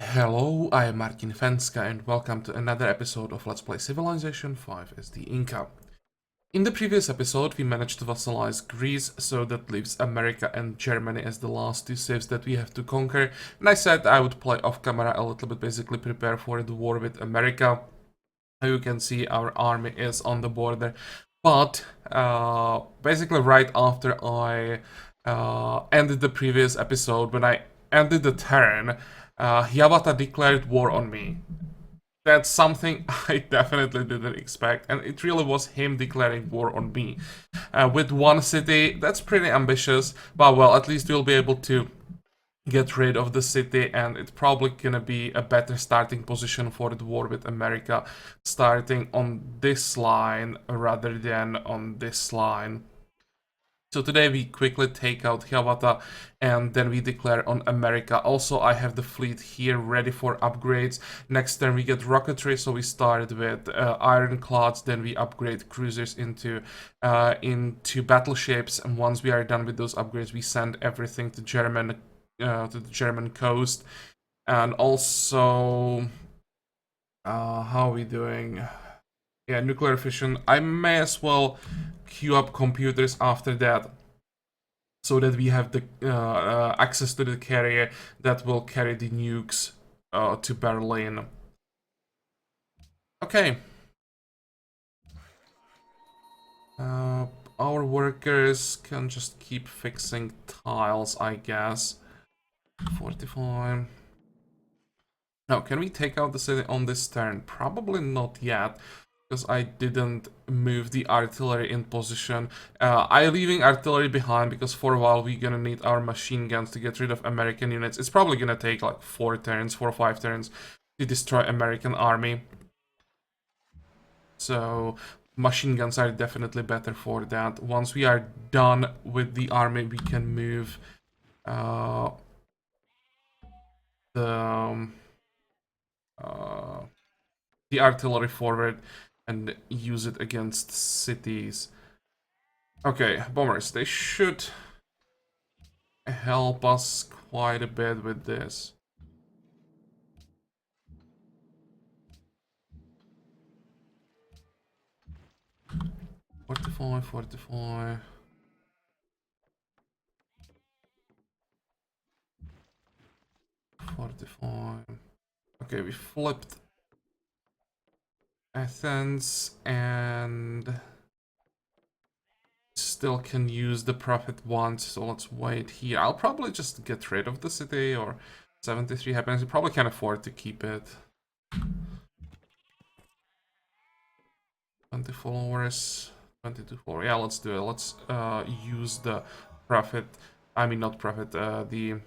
Hello, I am Martin Fencka and welcome to another episode of Let's Play Civilization 5 as the Inca. In the previous episode we managed to vassalize Greece, so that leaves America and Germany as the last two cities that we have to conquer, and I said I would play off camera a little bit, basically prepare for the war with America. You can see our army is on the border, but basically right after I ended the previous episode, when I ended the turn, Hiawatha declared war on me. That's something I definitely didn't expect, and it really was him declaring war on me. With one city, that's pretty ambitious, but well, at least we'll be able to get rid of the city, and it's probably gonna be a better starting position for the war with America, starting on this line rather than on this line. So today we quickly take out Hiawatha and then we declare on America. Also, I have the fleet here ready for upgrades. Next turn we get rocketry, so we start with ironclads, then we upgrade cruisers into battleships, and once we are done with those upgrades, we send everything to the German coast. And also, how are we doing? Yeah, nuclear fission. I may as well queue up computers after that, so that we have the access to the carrier that will carry the nukes to Berlin. Okay. Our workers can just keep fixing tiles, I guess. 45. Now, can we take out the city on this turn? Probably not yet, because I didn't move the artillery in position. I'm leaving artillery behind because for a while we're gonna need our machine guns to get rid of American units. It's probably gonna take like 4 or 5 turns to destroy American army. So machine guns are definitely better for that. Once we are done with the army, we can move the the artillery forward and use it against cities. Okay, bombers, they should help us quite a bit with this. Forty-five, 45. 45. Okay, we flipped Athens and still can use the profit once, so let's wait here. I'll probably just get rid of the city, or 73 happens. You probably can't afford to keep it. 20 followers, 22 followers. Yeah, let's do it. Let's use the profit. I mean, not profit. The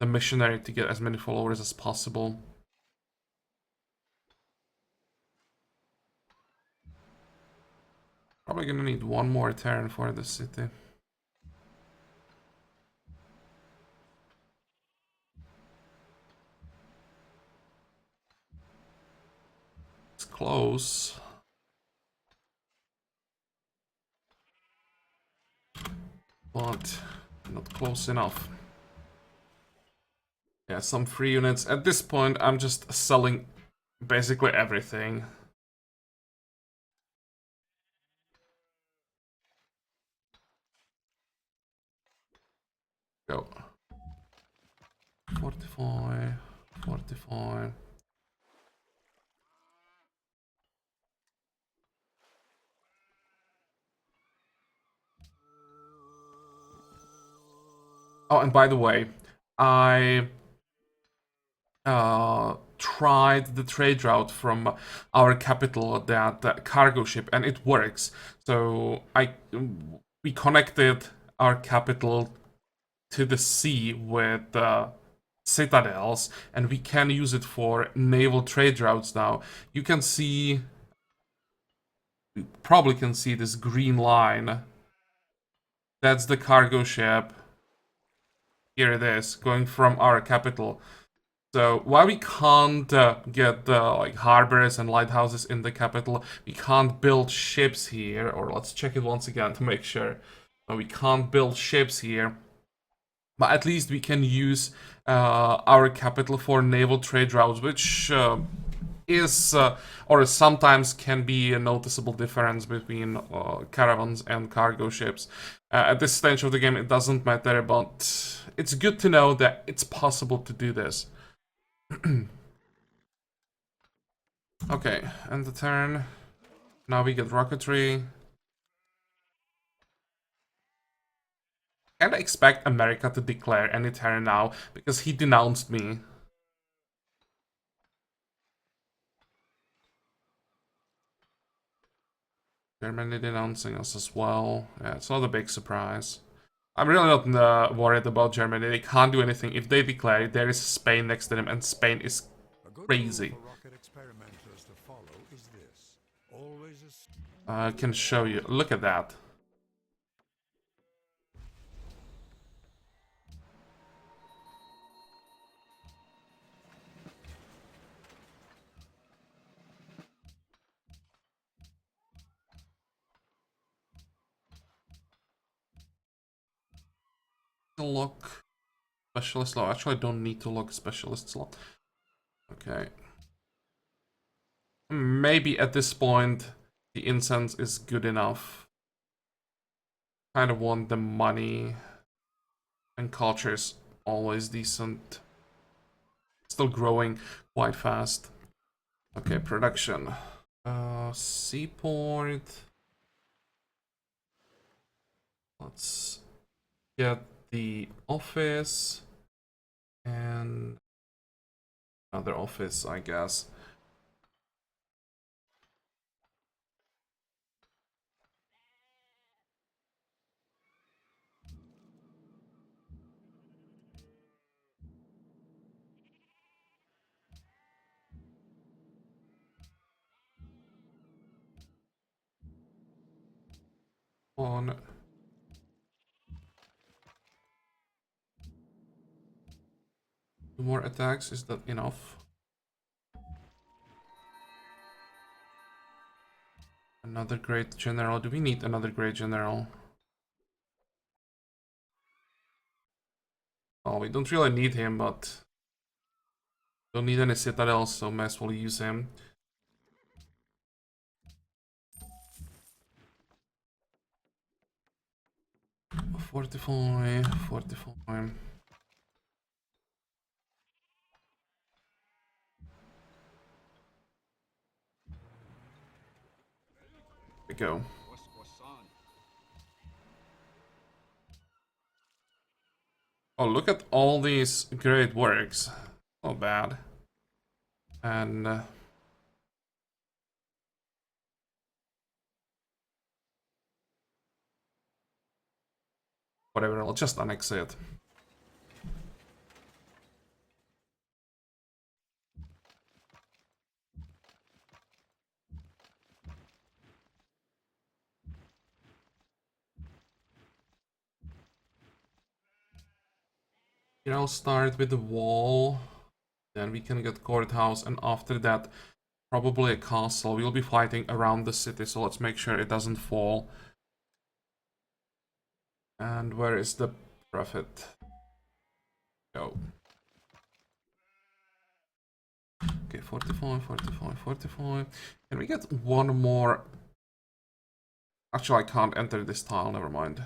missionary to get as many followers as possible. Probably gonna need one more turn for the city. It's close. But not close enough. Yeah, some free units. At this point, I'm just selling basically everything. Go. 45, 45. Oh, and by the way, I tried the trade route from our capital, that cargo ship, and it works. So we connected our capital to the sea with citadels, and we can use it for naval trade routes now. You can see, you probably can see this green line. That's the cargo ship. Here it is, going from our capital. So while we can't get like harbors and lighthouses in the capital, we can't build ships here. Or let's check it once again to make sure. No, we can't build ships here. But at least we can use our capital for naval trade routes, which is or sometimes can be a noticeable difference between caravans and cargo ships. At this stage of the game, it doesn't matter, but it's good to know that it's possible to do this. Okay, end the turn. Now we get rocketry. Can't expect America to declare any turn now because he denounced me. Germany denouncing us as well. Yeah, it's not a big surprise. I'm really not worried about Germany. They can't do anything. If they declare, there is Spain next to them, and Spain is crazy. I can show you. Look at that. Look specialist law. Actually, I don't need to look specialist law. Okay. Maybe at this point, the incense is good enough. Kind of want the money, and culture is always decent. Still growing quite fast. Okay, production. Seaport. Let's get the office and another office, I guess. On 2 more attacks, is that enough? Another great general. Do we need another great general? Oh, we don't really need him, but don't need any citadels, so may as well use him. Fortify, fortify. We go. Oh, look at all these great works. Not bad. And whatever, I'll just annex it. Here I'll start with the wall. Then we can get courthouse, and after that, probably a castle. We'll be fighting around the city, so let's make sure it doesn't fall. And where is the profit? Go. Okay, 45, 45, 45. Can we get one more? Actually, I can't enter this tile, never mind.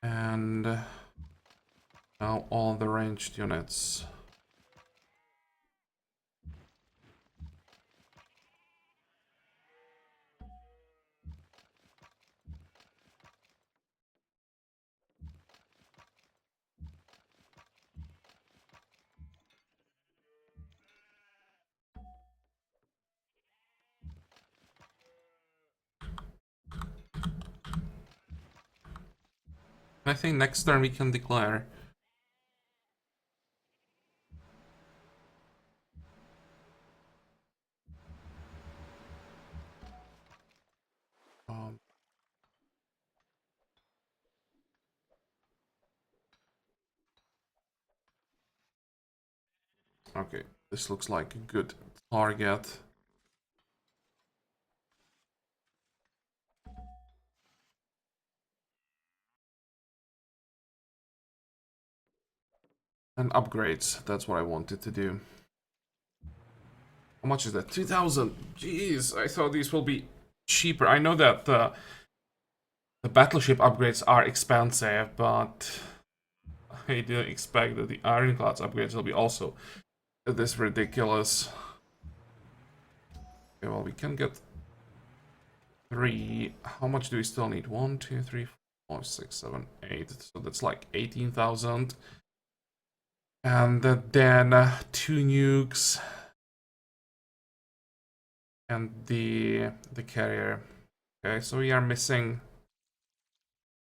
And now all the ranged units. I think next turn we can declare. Um, Okay, this looks like a good target. And upgrades, that's what I wanted to do. How much is that? 2,000. Jeez, I thought these will be cheaper. I know that the battleship upgrades are expensive, but I didn't expect that the ironclads upgrades will be also this ridiculous. Okay, well, we can get 3. How much do we still need? 1, 2, 3, 4, 5, 6, 7, 8. So that's like 18,000. And then 2 nukes. And the carrier. Okay, so we are missing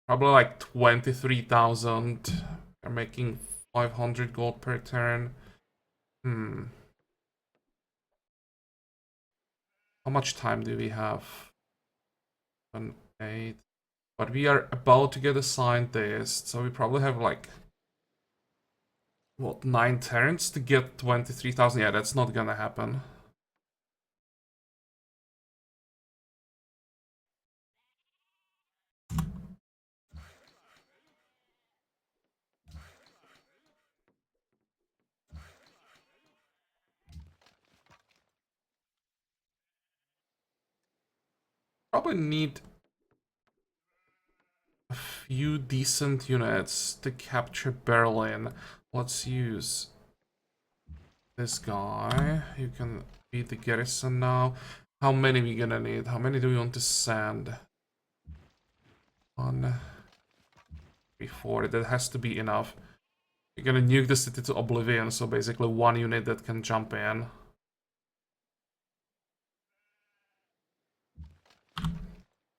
probably like 23,000. We're making 500 gold per turn. How much time do we have? 7, 8. But we are about to get a scientist, so we probably have like, what, 9 turns to get 23,000? Yeah, that's not gonna happen. Probably need a few decent units to capture Berlin. Let's use this guy. You can be the garrison now. How many we gonna need? How many do we want to send? 1, 3, 4. That has to be enough. You're gonna nuke the city to oblivion, so basically 1 unit that can jump in.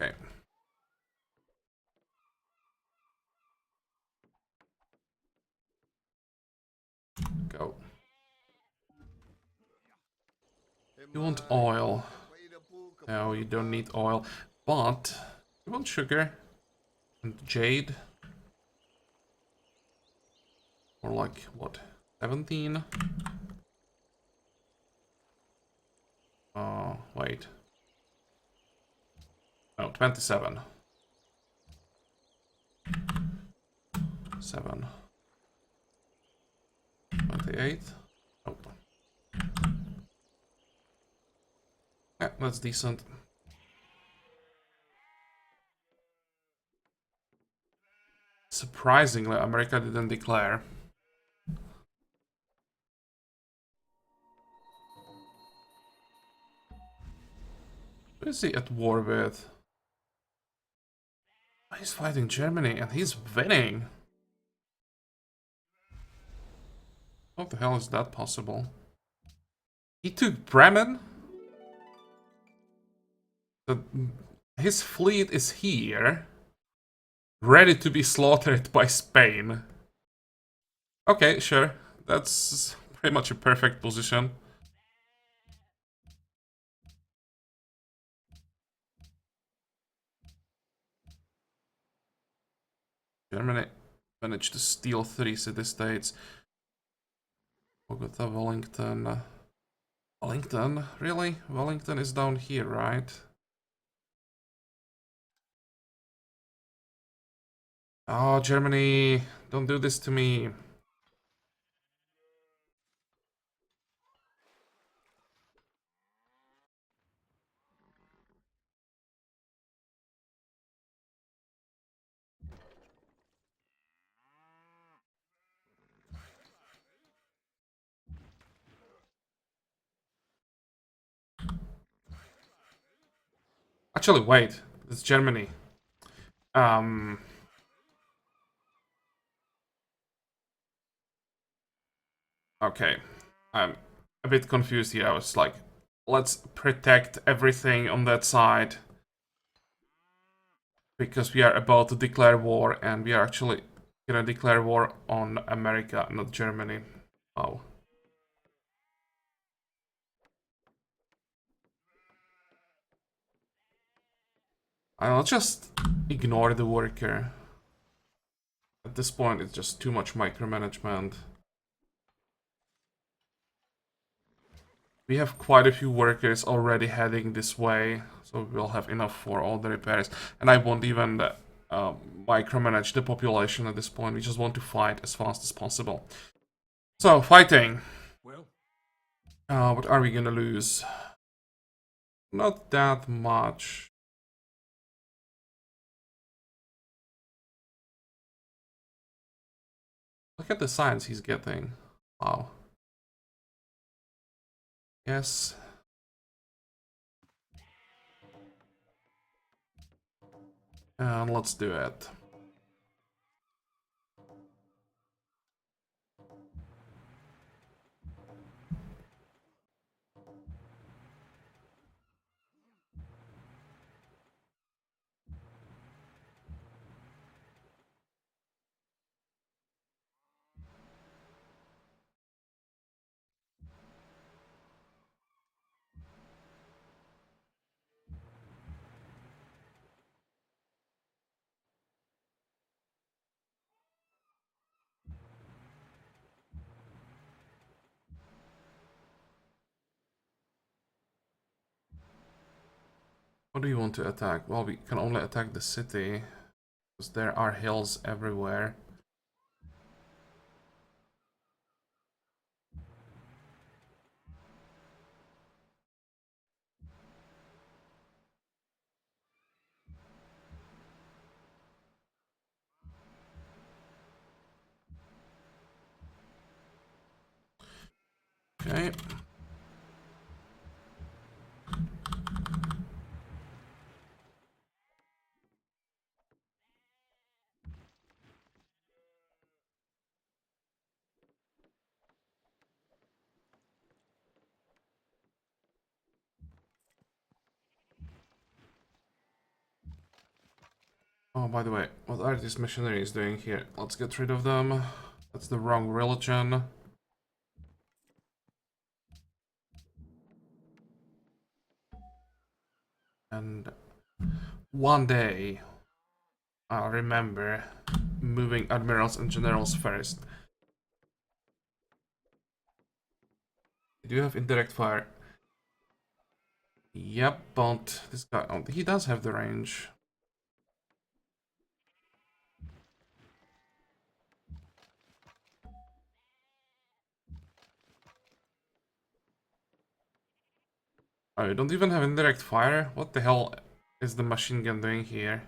Okay. Go. You want oil. No, you don't need oil. But you want sugar and jade. Or like, what, 17? Wait. No, 27. 7. 28. Oh. Yeah, that's decent. Surprisingly, America didn't declare. Who is he at war with? He's fighting Germany and he's winning. How the hell is that possible? He took Bremen? His fleet is here, ready to be slaughtered by Spain. Okay, sure. That's pretty much a perfect position. Germany managed to steal 3 city-states. Bogota, Wellington. Wellington? Really? Wellington is down here, right? Oh, Germany, don't do this to me. Actually, wait. It's Germany. Okay. I'm a bit confused here. I was like, let's protect everything on that side. Because we are about to declare war, and we are actually gonna declare war on America, not Germany. Oh. I'll just ignore the worker. At this point, it's just too much micromanagement. We have quite a few workers already heading this way, so we'll have enough for all the repairs. And I won't even micromanage the population at this point. We just want to fight as fast as possible. So, fighting. Well, What are we gonna lose? Not that much. Look at the science he's getting. Wow. Yes. And let's do it. What do you want to attack? Well, we can only attack the city, because there are hills everywhere. Okay. Oh, by the way, what are these missionaries doing here? Let's get rid of them. That's the wrong religion. And one day, I'll remember moving admirals and generals first. Do you have indirect fire? Yep, but this guy, oh, he does have the range. Oh, you don't even have indirect fire? What the hell is the machine gun doing here?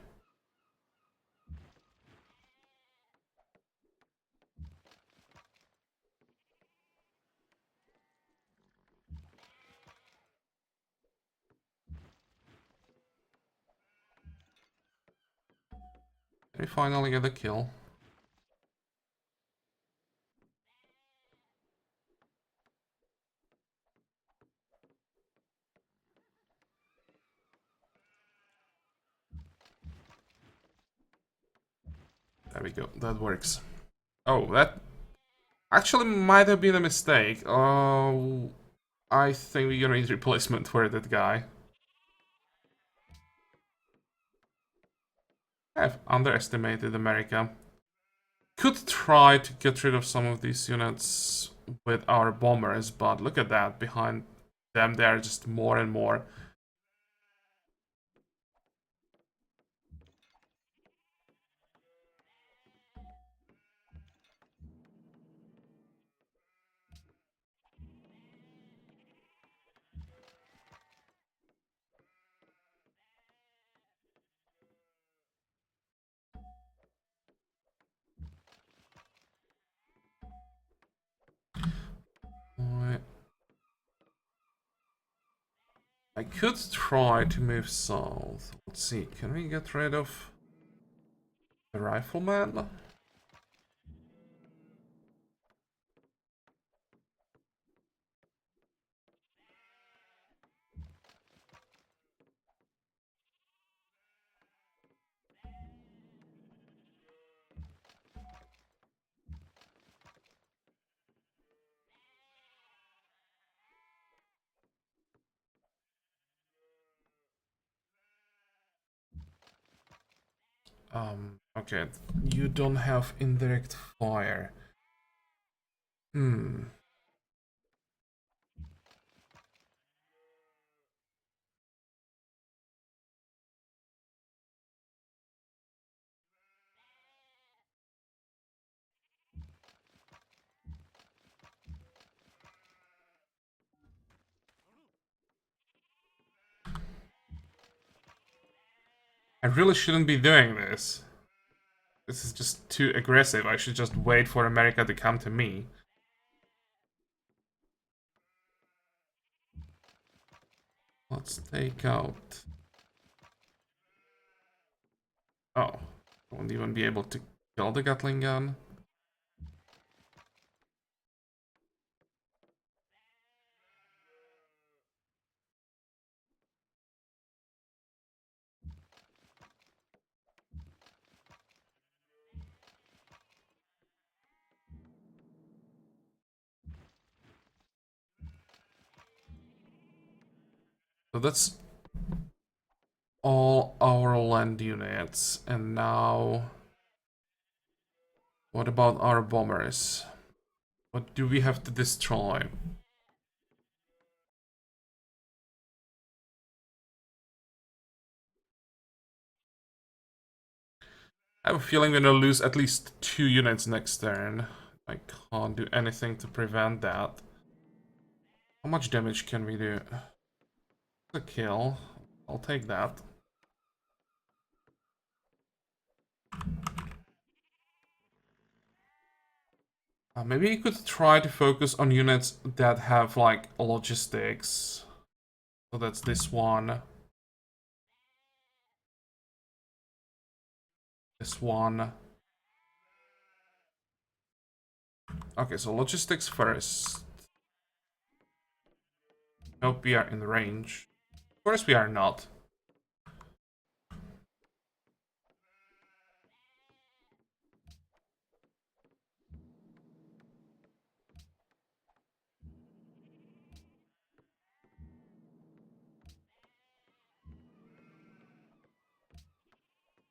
We finally get a kill. There we go, that works. Oh, that actually might have been a mistake. Oh, I think we're gonna need replacement for that guy. I've underestimated America. Could try to get rid of some of these units with our bombers, but look at that. Behind them, they are just more and more. Alright. I could try to move south. Let's see, can we get rid of the rifleman? Okay, you don't have indirect fire. Hmm. I really shouldn't be doing this. This is just too aggressive. I should just wait for America to come to me. Let's take out... Oh, I won't even be able to kill the Gatling gun. So that's all our land units. And now... What about our bombers? What do we have to destroy? I have a feeling we're gonna lose at least 2 units next turn. I can't do anything to prevent that. How much damage can we do? A kill. I'll take that. Maybe you could try to focus on units that have, like, logistics. So that's this one. This one. Okay, so logistics first. Nope, we are in range. Of course we are not.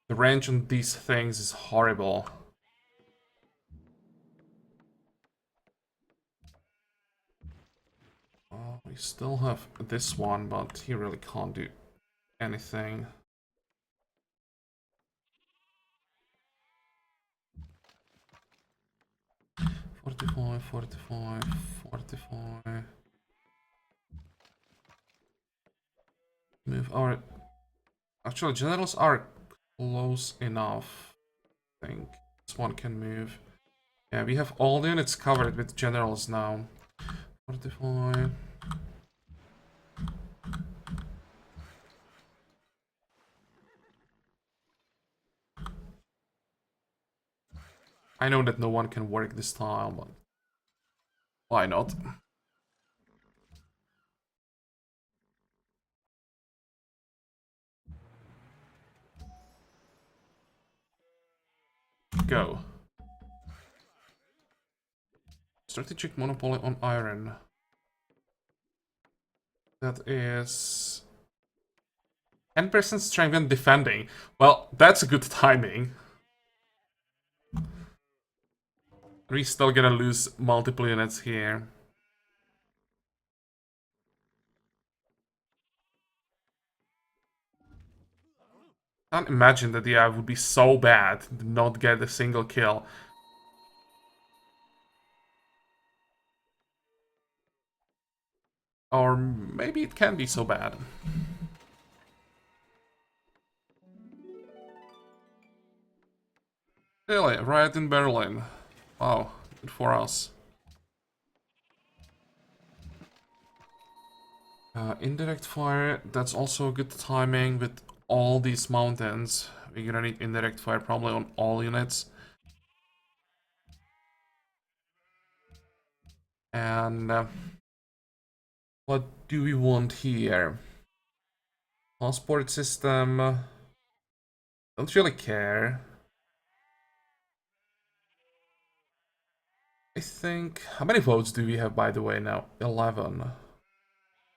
The range on these things is horrible. We still have this one, but he really can't do anything. Forty-five, 45, 45. Move our... Actually, generals are close enough. I think this one can move. Yeah, we have all the units covered with generals now. 45. I know that no one can work this time, but why not? Go. Strategic monopoly on iron. That is 10% strength and defending. Well, that's a good timing. We're still gonna lose multiple units here. I can't imagine that the AI would be so bad to not get a single kill. Or maybe it can be so bad. Really, riot in Berlin. Wow, good for us. Indirect fire, that's also good timing with all these mountains. We're gonna need indirect fire probably on all units. And what do we want here? Transport system. Don't really care. I think... How many votes do we have, by the way, now? 11.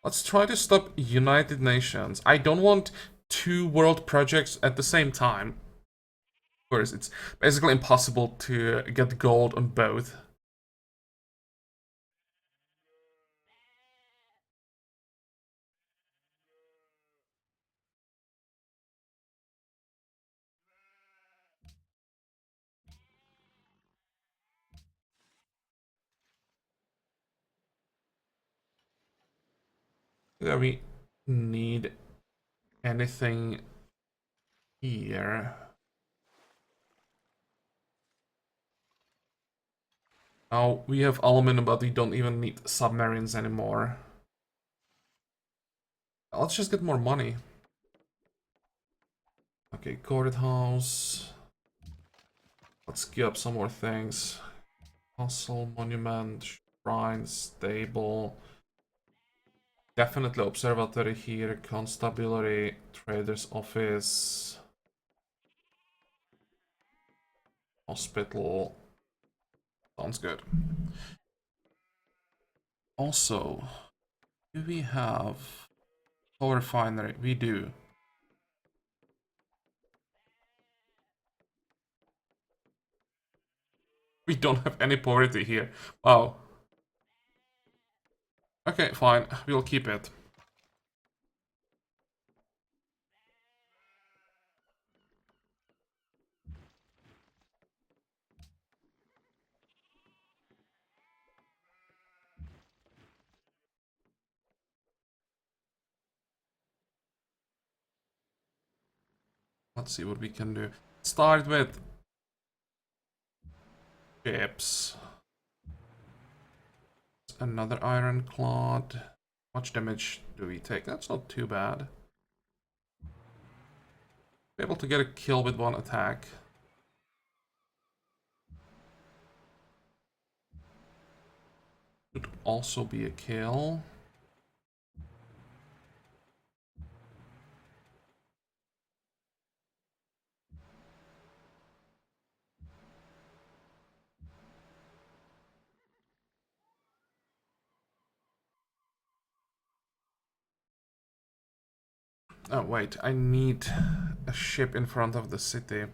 Let's try to stop United Nations. I don't want 2 world projects at the same time. Of course, it's basically impossible to get gold on both. Yeah, we need anything here. Now we have aluminum, but we don't even need submarines anymore. Let's just get more money. Okay, courthouse. Let's queue up some more things. Castle, monument, shrine, stable. Definitely observatory here, constabulary, trader's office, hospital. Sounds good. Also, do we have coal refinery? We do. We don't have any poverty here. Wow. Okay, fine. We'll keep it. Let's see what we can do. Start with ships. Another ironclad. How much damage do we take? That's not too bad. Be able to get a kill with one attack. Should also be a kill. Oh, wait, I need a ship in front of the city.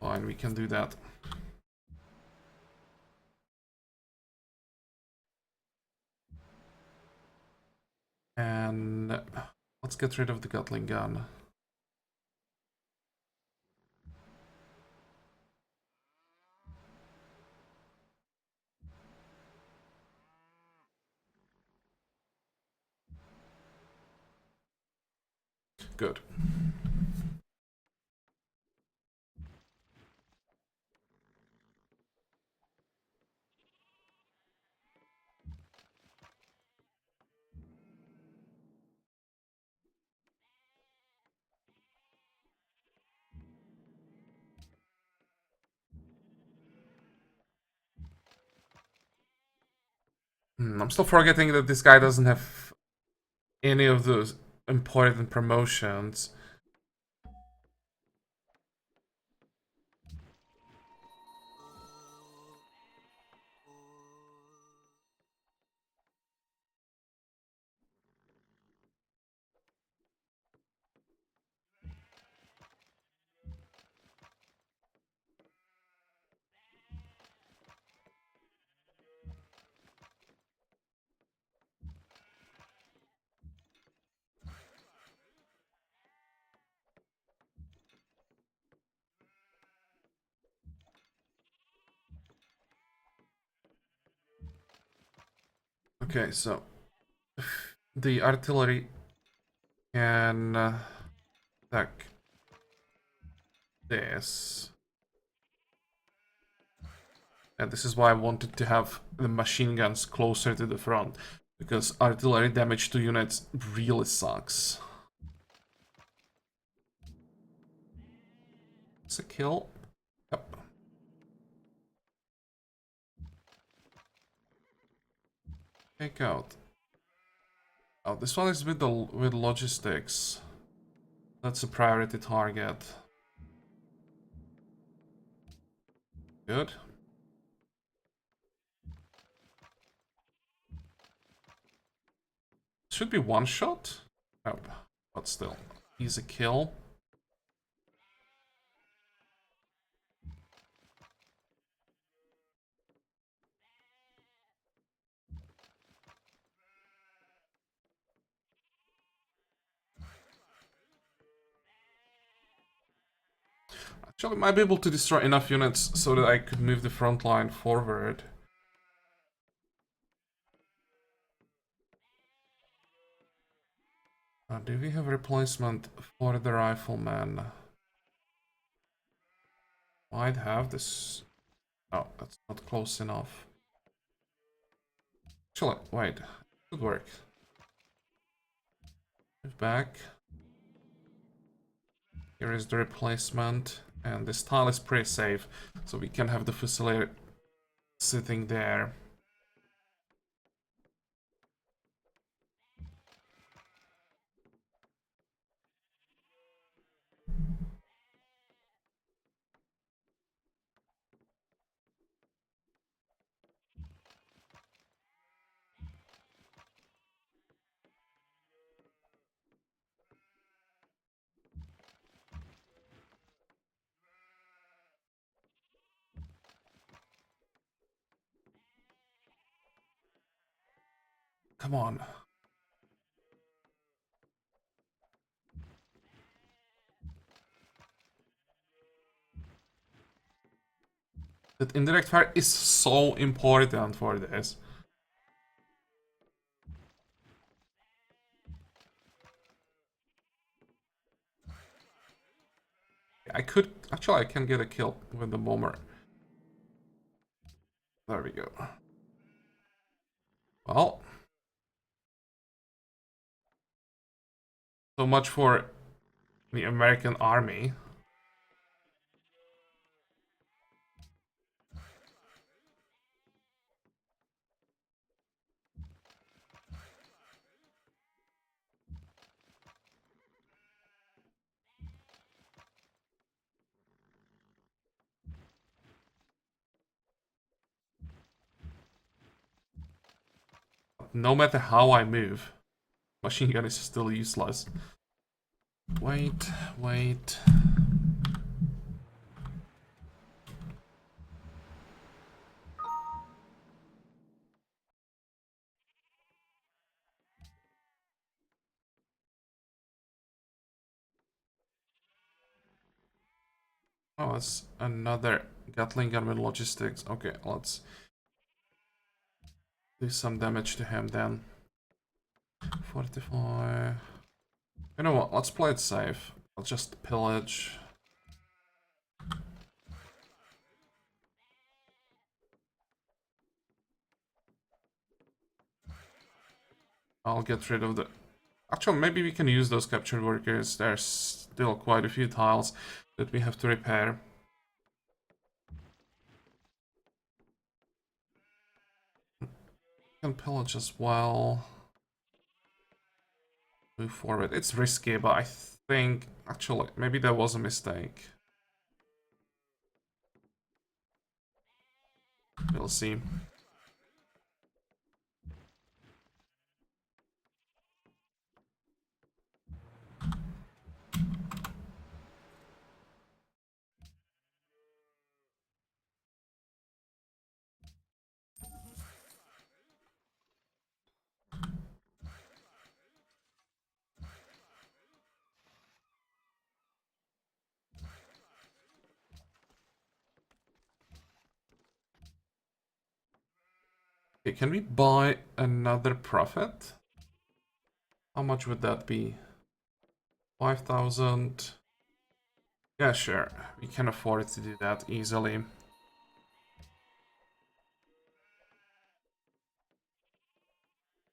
Fine, we can do that. And let's get rid of the Gatling gun. Good. I'm still forgetting that this guy doesn't have any of those important promotions. Okay, so the artillery can attack this. And this is why I wanted to have the machine guns closer to the front, because artillery damage to units really sucks. It's a kill. Yep. Take out. Oh, this one is with the logistics. That's a priority target. Good. Should be one shot. Oh, but still, he's a kill. Actually, might be able to destroy enough units so that I could move the front line forward. Do we have replacement for the rifleman? Might have this. Oh, that's not close enough. Actually, wait. Could work. Move back. Here is the replacement. And this tile is pretty safe. So we can have the Fusileer sitting there. Come on. That indirect fire is so important for this. Actually, I can get a kill with the bomber. There we go. Well. So much for the American army. No matter how I move, machine gun is still useless. Wait, wait. Oh, it's another Gatling gun with logistics. Okay, let's do some damage to him then. 45. You know what? Let's play it safe. I'll just pillage. I'll get rid of the... Actually, maybe we can use those captured workers. There's still quite a few tiles that we have to repair. Can pillage as well. Move forward. It's risky, but I think... Actually, maybe that was a mistake. We'll see. Okay, can we buy another prophet? How much would that be? 5,000. Yeah, sure. We can afford to do that easily.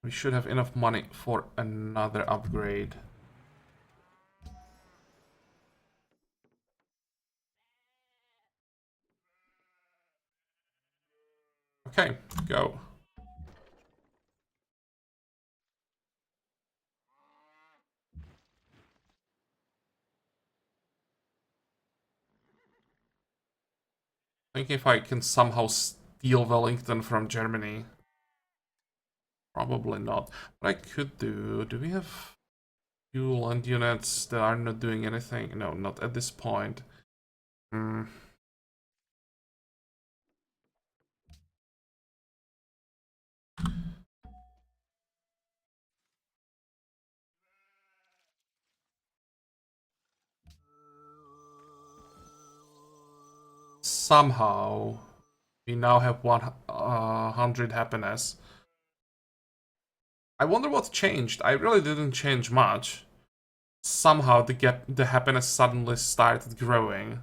We should have enough money for another upgrade. Okay, go. Think if I can somehow steal Wellington from Germany. Probably not. What I could do... Do we have fuel and units that are not doing anything? No, not at this point. Hmm. somehow we now have 100 happiness. I wonder what changed. I really didn't change much. Somehow the happiness suddenly started growing.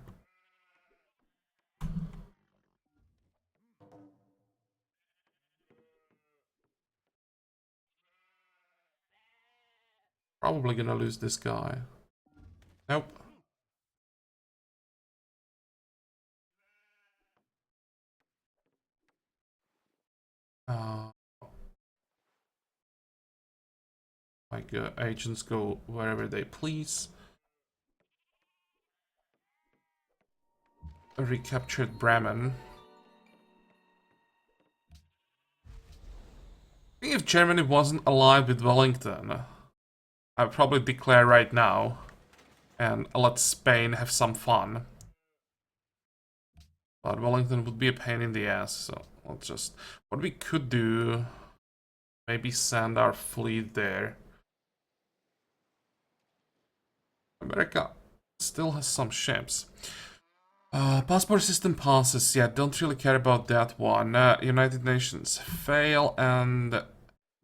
Probably gonna lose this guy. Nope. Uh, like agents go wherever they please. Recaptured Bremen. I think if Germany wasn't allied with Wellington, I'd probably declare right now and let Spain have some fun. But Wellington would be a pain in the ass, so let's just... What we could do... Maybe send our fleet there. America still has some ships. Passport system passes, yeah, don't really care about that one. United Nations fail, and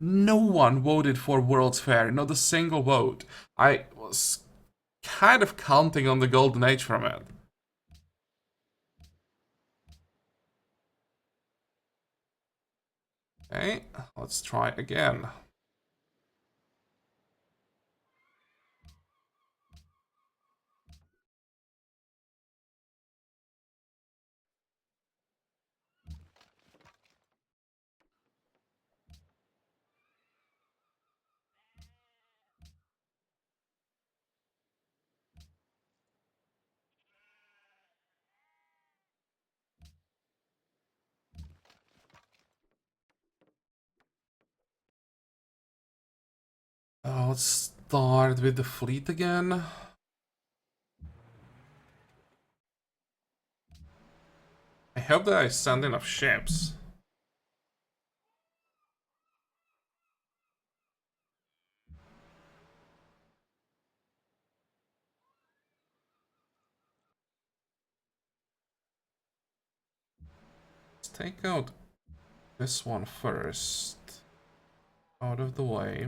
no one voted for World's Fair, not a single vote. I was kind of counting on the golden age from it. Okay, let's try again. Let's start with the fleet again. I hope that I send enough ships. Let's take out this one first. Out of the way.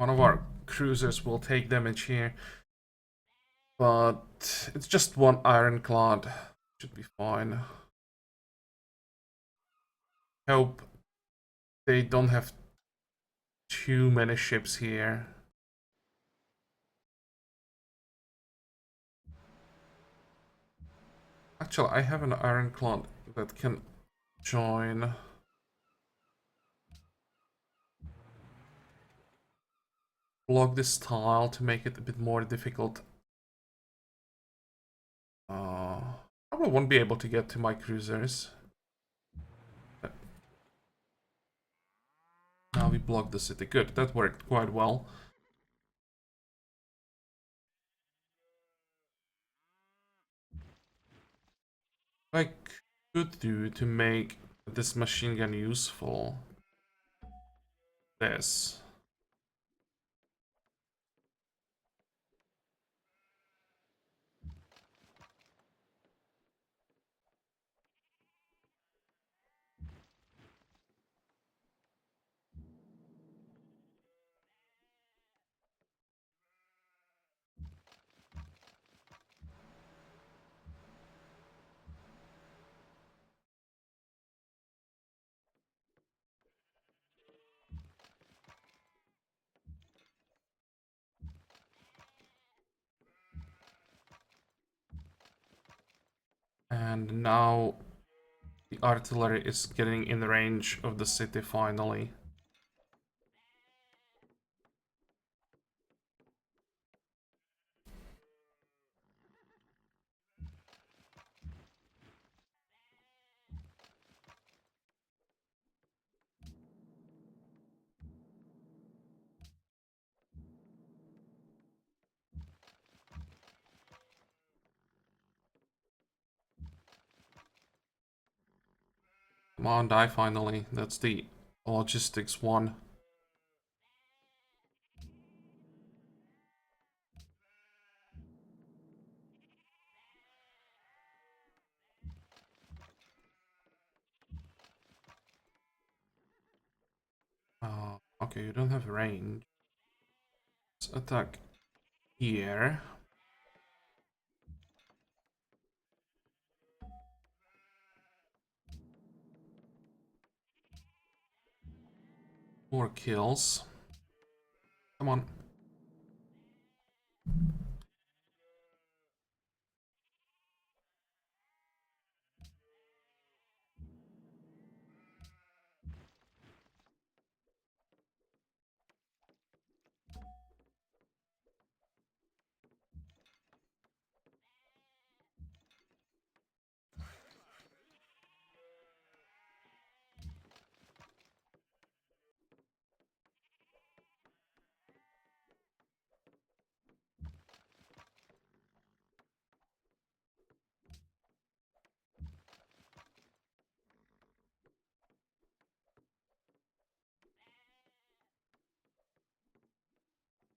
One of our cruisers will take damage here. But it's just one ironclad. Should be fine. Hope they don't have too many ships here. Actually, I have an ironclad that can join. Block this tile to make it a bit more difficult. Probably won't be able to get to my cruisers. Now we block the city. Good, that worked quite well. What I could do to make this machine gun useful. This. And now the artillery is getting in range of the city finally. Come on, die finally. That's the logistics one. Okay, you don't have range. Let's attack here. Four kills. Come on.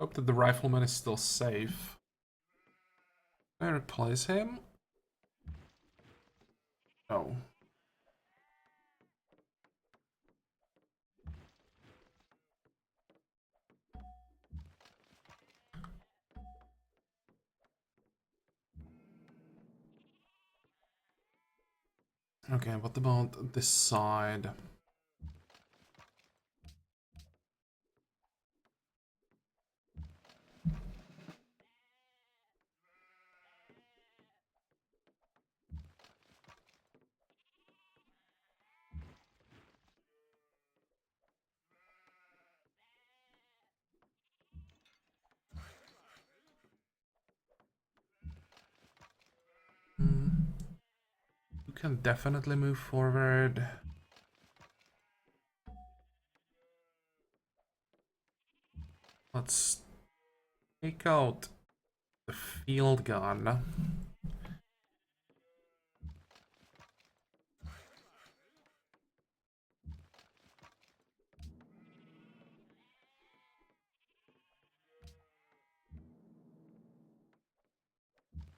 Hope that the rifleman is still safe. Can I replace him? No. Okay, what about this side? You can definitely move forward. Let's take out the field gun.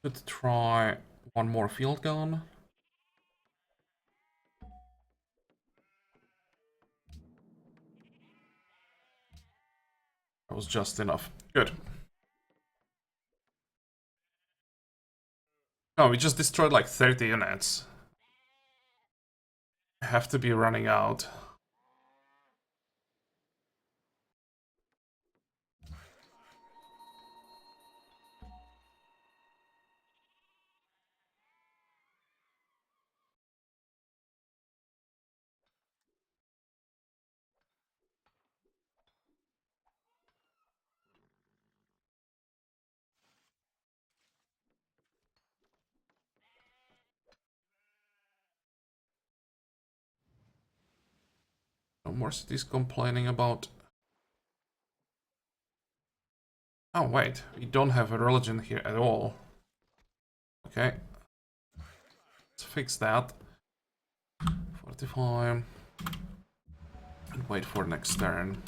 Could try one more field gun. That was just enough. Good. Oh, we just destroyed like 30 units. I have to be running out. No more cities complaining about... Oh, wait. We don't have a religion here at all. Okay. Let's fix that. 45. And wait for next turn.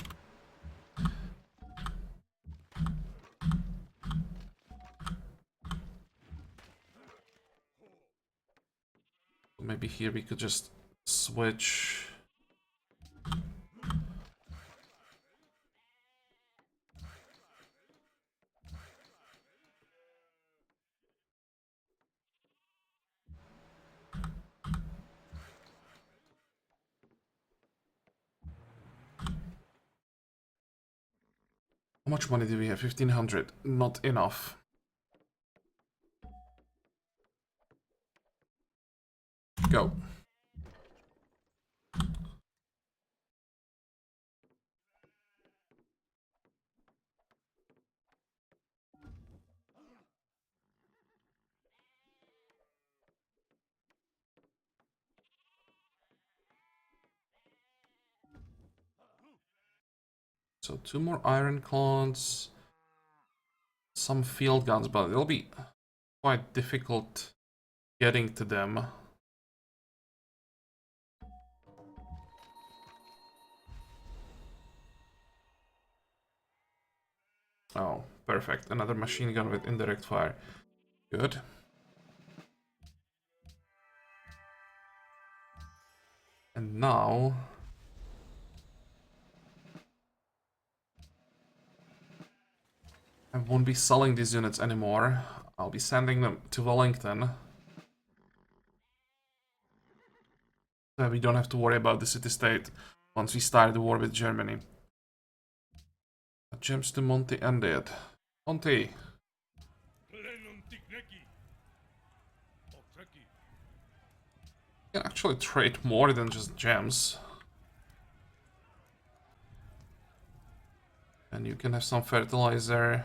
Maybe here we could just switch. How much money do we have? 1500. Not enough. Go. So 2 more ironclads, some field guns, but it'll be quite difficult getting to them. Oh, perfect. Another machine gun with indirect fire. Good. And now... I won't be selling these units anymore. I'll be sending them to Wellington. So we don't have to worry about the city-state once we start the war with Germany. Gems to Monty ended. Monty! You can actually trade more than just gems. And you can have some fertilizer.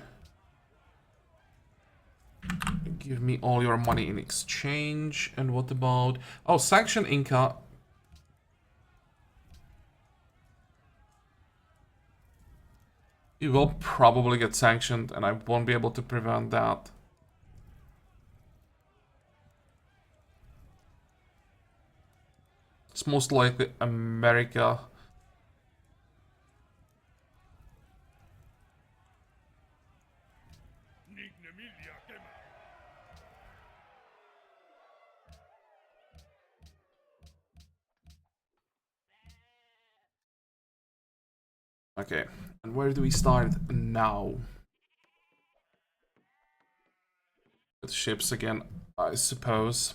Give me all your money in exchange. And what about... Oh, sanction Inca. You will probably get sanctioned, and I won't be able to prevent that. It's most likely America. Okay, and where do we start now? With ships again, I suppose.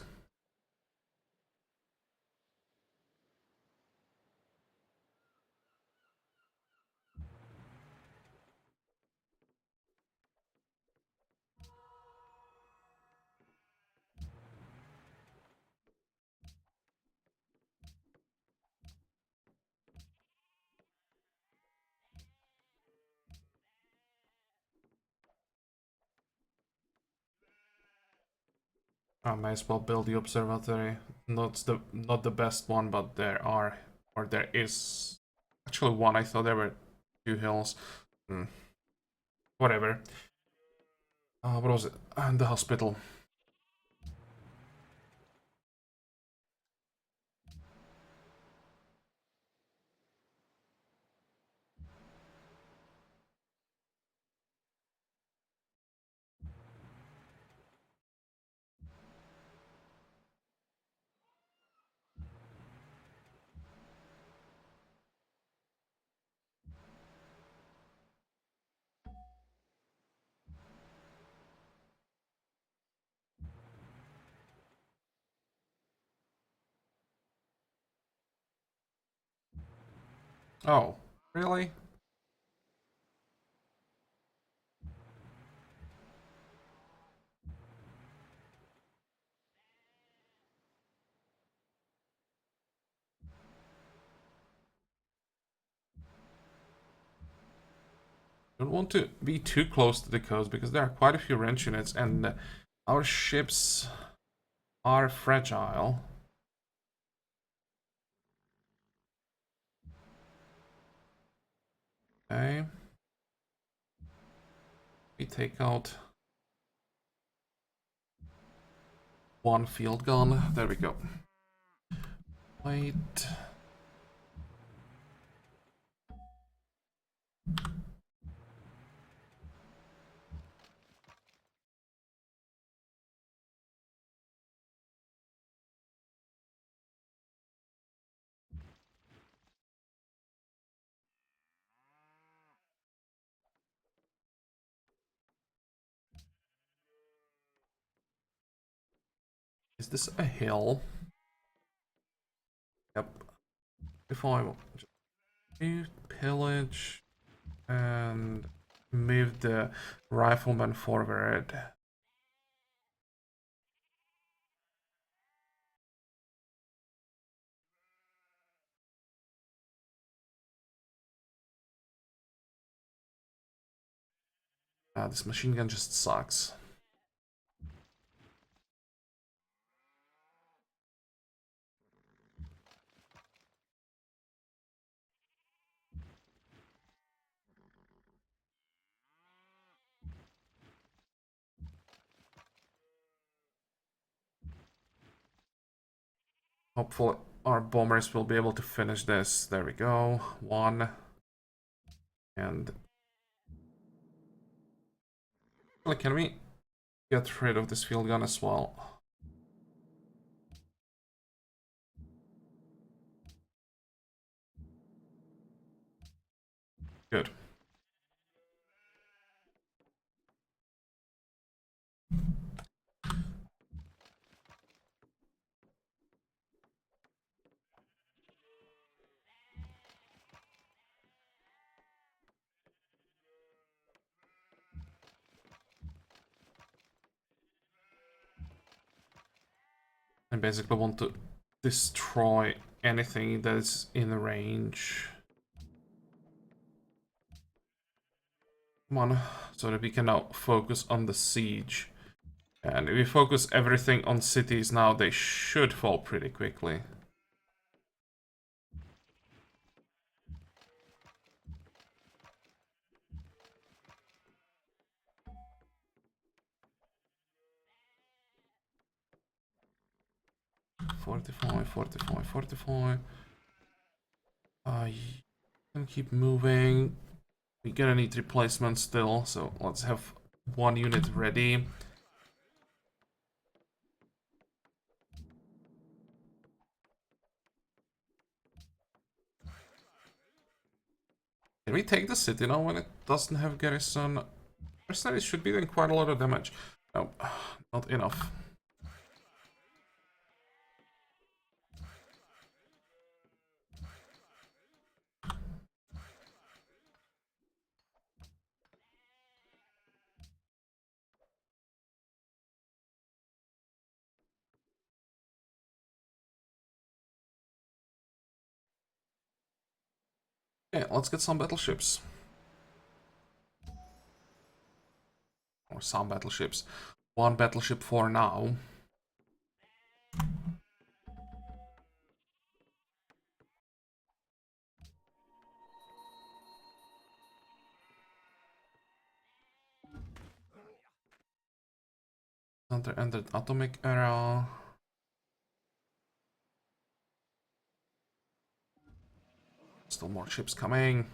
I may as well build the observatory. Not the best one, but there is actually one. I thought there were 2 hills. Whatever. What was it? The hospital. Oh, really? Don't want to be too close to the coast because there are quite a few wrench units and our ships are fragile. Okay. We take out 1 field gun. There we go. Wait. Is this a hill? Yep. If I just pillage and move the riflemen forward. This machine gun just sucks. Hopefully our bombers will be able to finish this. There we go. One. And... can we get rid of this field gun as well? Good. I basically want to destroy anything that is in range. Come on, so that we can now focus on the siege. And if we focus everything on cities now, they should fall pretty quickly. Fortify. I can keep moving. We're gonna need replacement still, so let's have one unit ready. Can we take the city now when it doesn't have garrison? Mercenaries should be doing quite a lot of damage. No, not enough. Okay, let's get some battleships. Or some battleships. One battleship for now. Entered atomic era. Still more ships coming.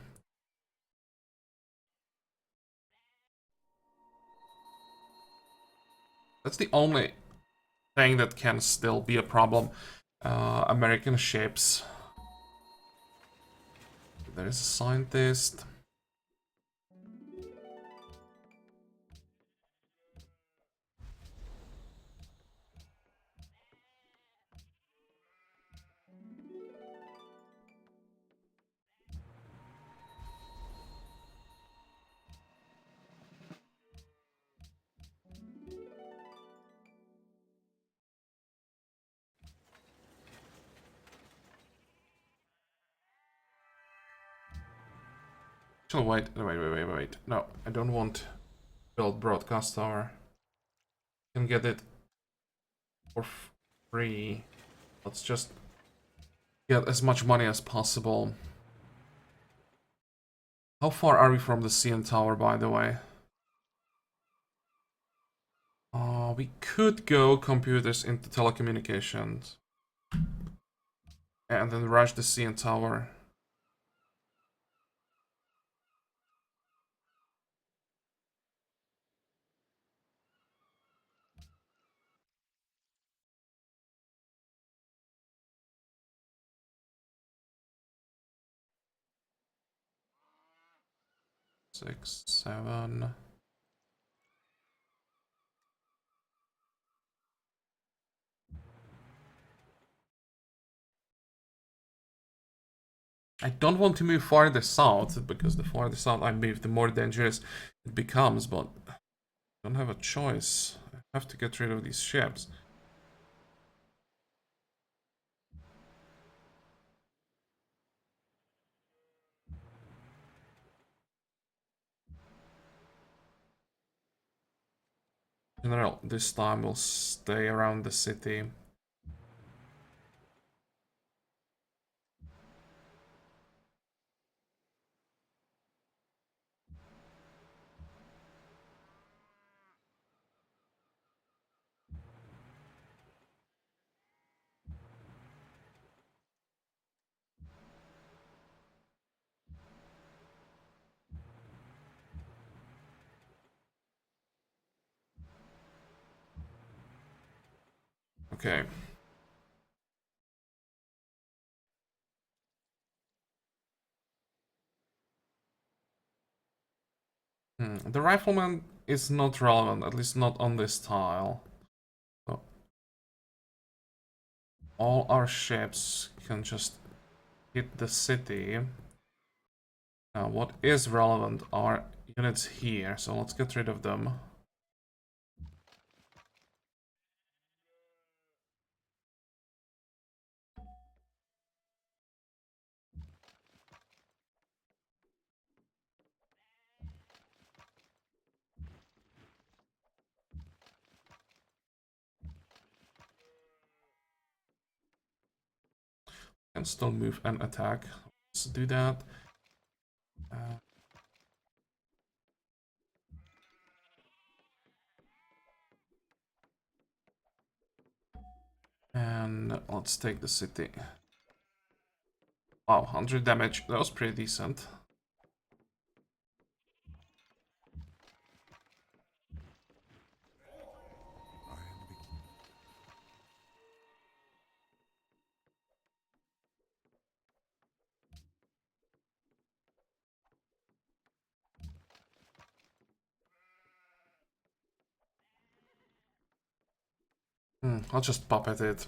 That's the only thing that can still be a problem. American ships. There is a scientist. Actually, wait. No, I don't want to build broadcast tower. I can get it for free. Let's just get as much money as possible. How far are we from the CN tower, by the way? We could go computers into telecommunications. And then rush the CN tower. Six, seven. I don't want to move farther south, because the farther south I move, the more dangerous it becomes, but I don't have a choice. I have to get rid of these ships. General, this time we'll stay around the city. Okay. The rifleman is not relevant, at least not on this tile. So all our ships can just hit the city. Now, what is relevant are units here, so let's get rid of them. Can still move and attack. Let's do that. And let's take the city. Wow, 100 damage. That was pretty decent. I'll just puppet it.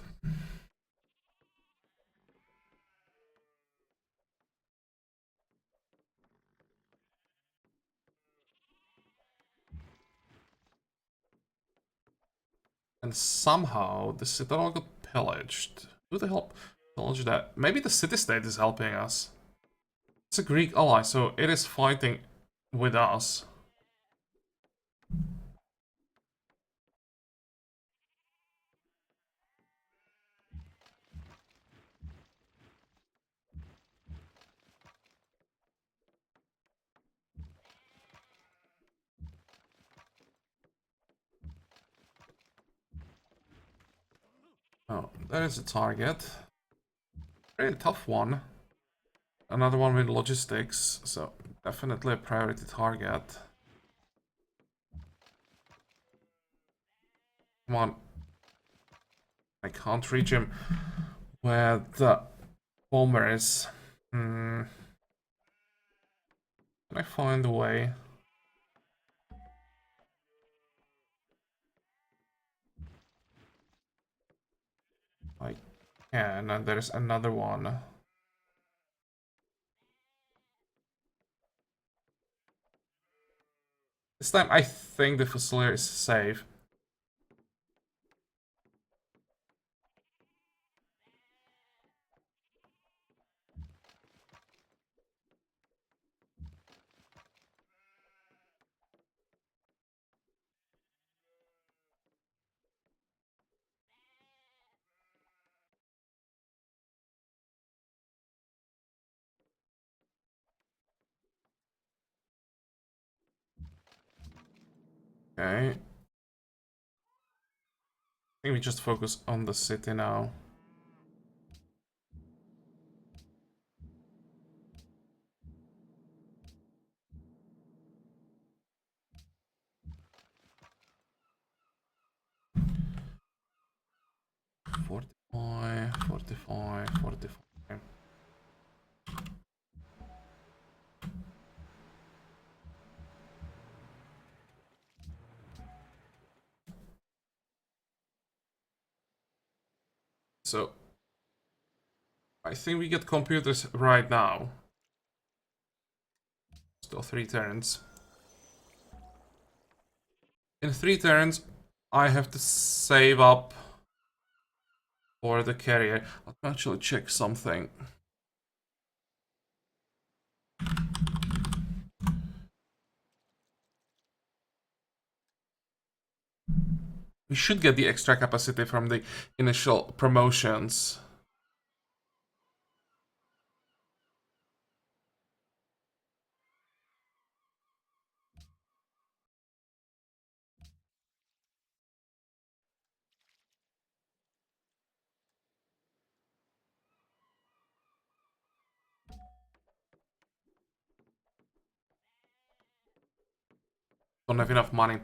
And somehow the citadel got pillaged. Who the hell pillaged that? Maybe the city-state is helping us. It's a Greek ally, so it is fighting with us. Oh, that is a target. Pretty tough one. Another one with logistics, so definitely a priority target. Come on. I can't reach him where the bomber is. Can I find a way? I can, and there's another one. This time I think the Fusilier is safe. Okay. I think we just focus on the city now. Forty-five, 45, 45. So I think we get computers right now. Still 3 turns. In 3 turns, I have to save up for the carrier. Let me actually check something. we should get the extra capacity from the initial promotions. Don't have enough money.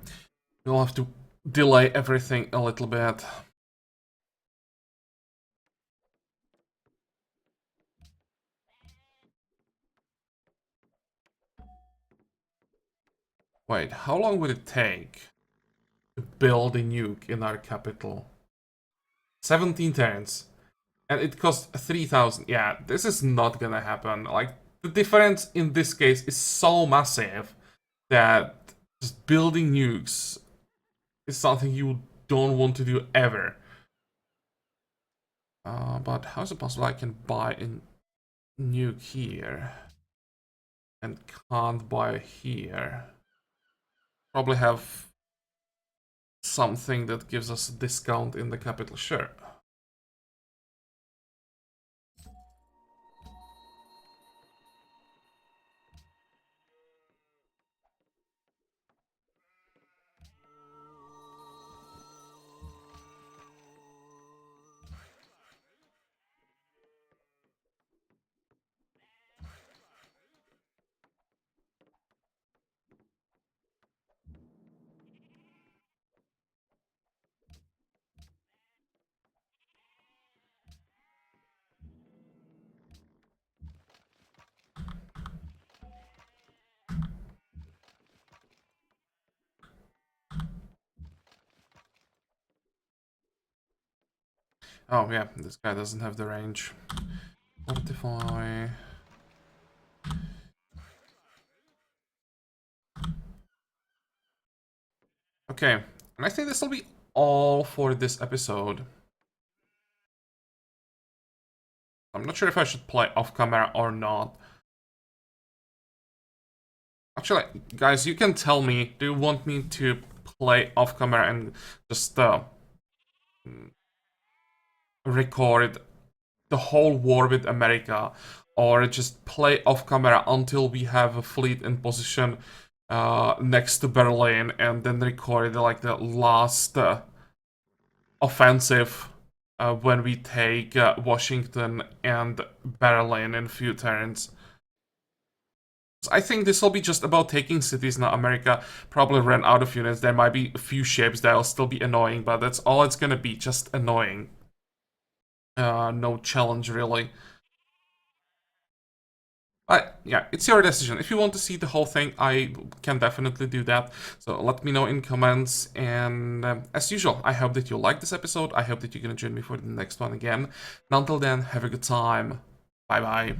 We'll have to delay everything a little bit. Wait, how long would it take to build a nuke in our capital? 17 turns. And it costs 3,000. Yeah, this is not gonna happen. Like, the difference in this case is so massive that just building nukes is something you don't want to do ever. But how is it possible I can buy a nuke here and can't buy here? Probably have something that gives us a discount in the capital. Sure. Oh yeah, this guy doesn't have the range. Fortify. Okay, and I think this will be all for this episode. I'm not sure if I should play off camera or not. Actually, guys, you can tell me, do you want me to play off camera and just record the whole war with America, or just play off camera until we have a fleet in position next to Berlin, and then record like the last offensive when we take Washington and Berlin in a few turns. I think this will be just about taking cities now. America probably ran out of units. There might be a few ships that'll still be annoying, but that's all it's gonna be, just annoying. No challenge, really. But yeah, it's your decision. If you want to see the whole thing, I can definitely do that. So let me know in comments. And as usual, I hope that you liked this episode. I hope that you're gonna join me for the next one again. And until then, have a good time. Bye bye.